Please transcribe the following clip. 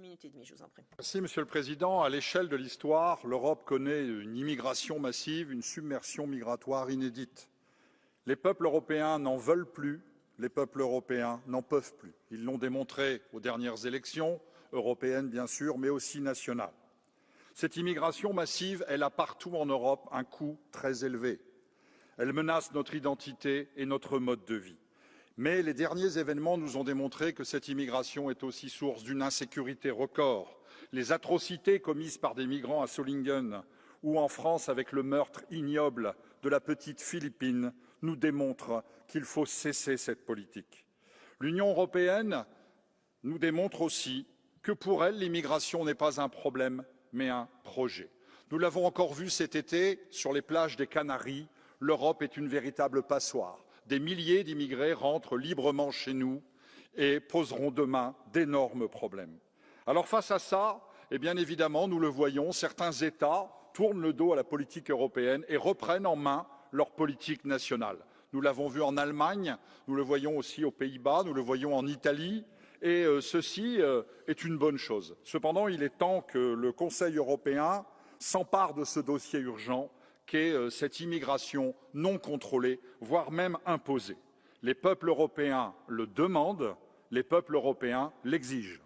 minute et demie, je vous en prie. Merci, Monsieur le Président. À l'échelle de l'histoire, l'Europe connaît une immigration massive, une submersion migratoire inédite. Les peuples européens n'en veulent plus, les peuples européens n'en peuvent plus. Ils l'ont démontré aux dernières élections, européennes bien sûr, mais aussi nationales. Cette immigration massive, elle a partout en Europe un coût très élevé. Elle menace notre identité et notre mode de vie. Mais les derniers événements nous ont démontré que cette immigration est aussi source d'une insécurité record. Les atrocités commises par des migrants à Solingen ou en France avec le meurtre ignoble de la petite Philippine nous démontrent qu'il faut cesser cette politique. L'Union européenne nous démontre aussi que pour elle, l'immigration n'est pas un problème, mais un projet. Nous l'avons encore vu cet été sur les plages des Canaries, l'Europe est une véritable passoire. Des milliers d'immigrés rentrent librement chez nous et poseront demain d'énormes problèmes. Alors face à ça, bien évidemment, nous le voyons, certains États tournent le dos à la politique européenne et reprennent en main leur politique nationale. Nous l'avons vu en Allemagne, nous le voyons aussi aux Pays-Bas, nous le voyons en Italie, et ceci est une bonne chose. Cependant, il est temps que le Conseil européen s'empare de ce dossier urgent qu'est cette immigration non contrôlée, voire même imposée. Les peuples européens le demandent, les peuples européens l'exigent.